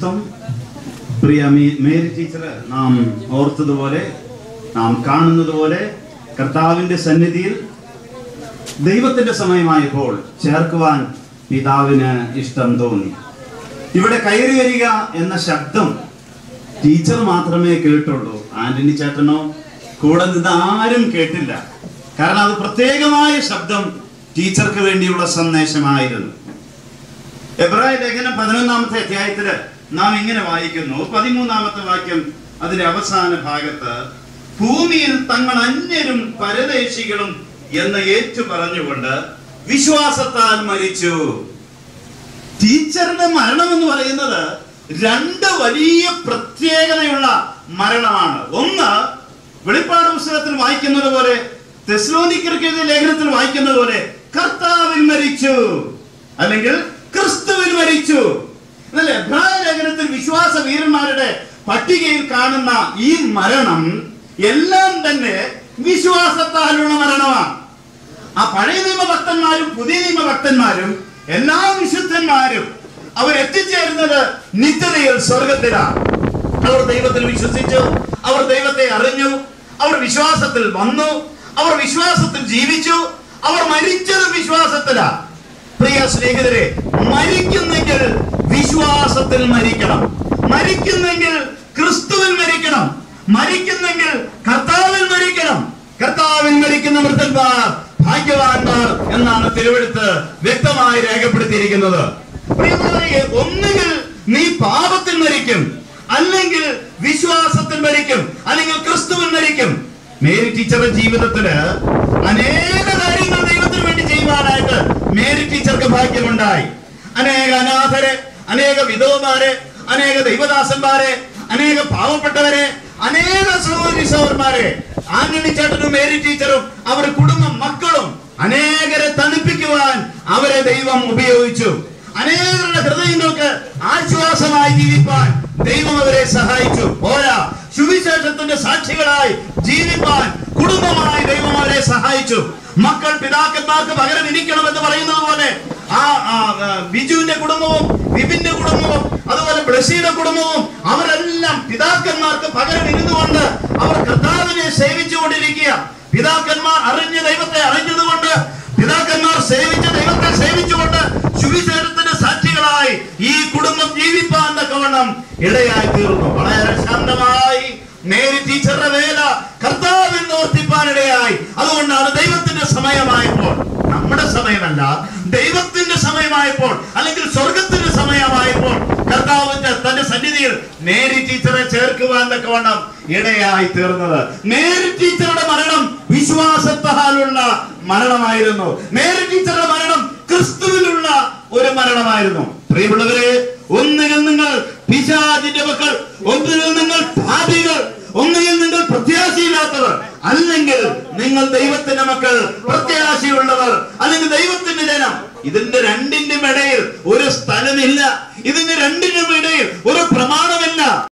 മഹത്വം. പ്രിയ Mary teacher, നാം ഓർത്തതുപോലെ, നാം കാണുന്നത് പോലെ കർത്താവിന്റെ സന്നിധിയിൽ ദൈവത്തിന്റെ സമയമായപ്പോൾ ചേർക്കുവാൻ പിതാവിന് ഇഷ്ടം തോന്നി. ഇവിടെ കയറി വരിക എന്ന ശബ്ദം ടീച്ചർ മാത്രമേ കേട്ടുള്ളൂ. ആന്റണി ചേട്ടനോ കൂടെ നിന്ന് ആരും കേട്ടില്ല. കാരണം അത് പ്രത്യേകമായ ശബ്ദം ടീച്ചർക്ക് വേണ്ടിയുള്ള സന്ദേശമായിരുന്നു. എബ്രായ ലേഖനം 11-ാമത്തെ അധ്യായത്തില് നാം ഇങ്ങനെ വായിക്കുന്നു, 13-ാമത്തെ വാക്യം അതിന്റെ അവസാന ഭാഗത്ത്, ഭൂമിയിൽ തങ്ങൾ അന്യരും പരദേശികളും എന്ന് ഏറ്റു പറഞ്ഞുകൊണ്ട് വിശ്വാസത്താൽ മരിച്ചു. ടീച്ചറുടെ മരണം എന്ന് പറയുന്നത് രണ്ട് വലിയ പ്രത്യേകതയുള്ള മരണമാണ്. ഒന്ന്, വെളിപ്പാട് പുസ്തകത്തിൽ വായിക്കുന്നത് പോലെ, തെസ്സലോനിക്കർക്ക് എഴുതിയ ലേഖനത്തിൽ വായിക്കുന്നത് പോലെ കർത്താവിൽ മരിച്ചു, അല്ലെങ്കിൽ ക്രിസ്തുവിൽ മരിച്ചു. എന്നല്ലേ എബ്രായ ലേഖനത്തിൽ വിശ്വാസ വീരന്മാരുടെ പട്ടികയിൽ കാണുന്ന ഈ മരണം എല്ലാം തന്നെ വിശ്വാസത്താലുള്ള മരണമാണ്. ആ പഴയ നിയമഭക്തന്മാരും പുതിയ നിയമഭക്തന്മാരും എല്ലാ വിശുദ്ധന്മാരും അവരെത്തിച്ചേരുന്നത് നിത്യതയിൽ സ്വർഗത്തിലാണ്. അവർ ദൈവത്തിൽ വിശ്വസിച്ചു, അവർ ദൈവത്തെ അറിഞ്ഞു, അവർ വിശ്വാസത്തിൽ വന്നു, അവർ വിശ്വാസത്തിൽ ജീവിച്ചു, അവർ മരിച്ചത് വിശ്വാസത്തിലാണ്. പ്രിയ സ്നേഹിതരെ, മരിക്കുന്നെങ്കിൽ വിശ്വാസത്തിൽ മരിക്കണം, മരിക്കുന്നെങ്കിൽ ക്രിസ്തുവിൽ മരിക്കണം, മരിക്കുന്നെങ്കിൽ കർത്താവിൽ മരിക്കണം. കർത്താവിൽ മരിക്കുന്ന മൃതന്മാർ ഭാഗ്യവാന്മാർ എന്നാണ് തിരുവെഴുത്ത് വ്യക്തമായി രേഖപ്പെടുത്തിയിരിക്കുന്നത്. പ്രിയമുള്ളവരെ, ഒന്നുകിൽ നീ പാപത്തിൽ മരിക്കും, അല്ലെങ്കിൽ വിശ്വാസത്തിൽ മരിക്കും, അല്ലെങ്കിൽ ക്രിസ്തുവിൽ മരിക്കും. മേരി ടീച്ചറുടെ ജീവിതത്തില് അനേക കാര്യങ്ങൾ ദൈവത്തിന് വേണ്ടി ചെയ്യുവാനായിട്ട് മേരി ടീച്ചർക്ക് ഭാഗ്യമുണ്ടായി. അനേക അനാഥരെ, അനേക വിധവമാരെ, അനേക ദൈവദാസന്മാരെ, അനേക പാവപ്പെട്ടവരെ, അനേക സഹോദരി സഹോദരന്മാരെ, ആന്റണി ചേട്ടനും മേരി ടീച്ചറും അവരുടെ കുടുംബം, മക്കളും അനേകരെ തണുപ്പിക്കുവാൻ അവരെ ദൈവം ഉപയോഗിച്ചു. അനേകരുടെ ഹൃദയങ്ങൾക്ക് ആശ്വാസമായി ജീവിപ്പാൻ ദൈവം അവരെ സഹായിച്ചു. പോരാ, സുവിശേഷത്തിന്റെ സാക്ഷികളായി ജീവിപ്പാൻ കുടുംബമായി ദൈവം അവരെ സഹായിച്ചു. മക്കൾ പിതാക്കന്മാർക്ക് പകരം ഇരിക്കണമെന്ന് പറയുന്നത് പോലെ ആ ബിജുവിന്റെ കുടുംബവും വിപിന്റെ കുടുംബവും അതുപോലെ ബ്ലസ്സിയുടെ കുടുംബവും അവരെല്ലാം പിതാക്കന്മാർക്ക് പകരം ഇരുന്നുകൊണ്ട് അവർ കർത്താവിനെ സേവിച്ചുകൊണ്ടിരിക്കുക. പിതാക്കന്മാർ അറിഞ്ഞ ദൈവത്തെ അറിഞ്ഞതുകൊണ്ട്, പിതാക്കന്മാർ സേവിച്ച ദൈവത്തെ സേവിച്ചുകൊണ്ട് സുവിശേഷത്തിന്റെ സാക്ഷികളായി ഈ കുടുംബം ജീവിപ്പാൻ തക്കവണ്ണം ഇടയായി തീർന്നു. വളരെ ശാന്തമായി മേരി ടീച്ചറുടെ വേല കർത്താവിൽ നിവർത്തിപ്പാനിടയായി. അതുകൊണ്ടാണ് ദൈവത്തിന്റെ സമയമായപ്പോൾ, നമ്മുടെ സമയമല്ല, ദൈവത്തിന്റെ സമയമായപ്പോൾ, അല്ലെങ്കിൽ സ്വർഗത്തിന്റെ സമയമായപ്പോൾ കർത്താവിന്റെ തന്റെ സന്നിധിയിൽ മേരി ടീച്ചറെ ചേർക്കുവാൻ തക്കവണ്ണം ഇടയായി തീർന്നത്. മേരി ടീച്ചറുടെ മരണം വിശ്വാസത്താലുള്ള മരണമായിരുന്നു. മേരി ടീച്ചറുടെ മരണം ക്രിസ്തുവിലുള്ള ഒരു മരണമായിരുന്നു. പ്രിയമുള്ളവരെ, ഒന്നുകിൽ നിങ്ങൾ പിശാചിന്റെ മക്കൾ, ഒന്നുകിൽ നിങ്ങൾ പാപികൾ, ഒന്നുകിൽ നിങ്ങൾ പ്രത്യാശയില്ലാത്തവർ, അല്ലെങ്കിൽ നിങ്ങൾ ദൈവത്തിന്റെ മക്കൾ, പ്രത്യാശയുള്ളവർ, അല്ലെങ്കിൽ ദൈവത്തിന്റെ ജനം. ഇതിന്റെ രണ്ടിന്റെയും ഇടയിൽ ഒരു സ്ഥലമില്ല, ഇതിന്റെ രണ്ടിനും ഇടയിൽ ഒരു പ്രമാണമില്ല.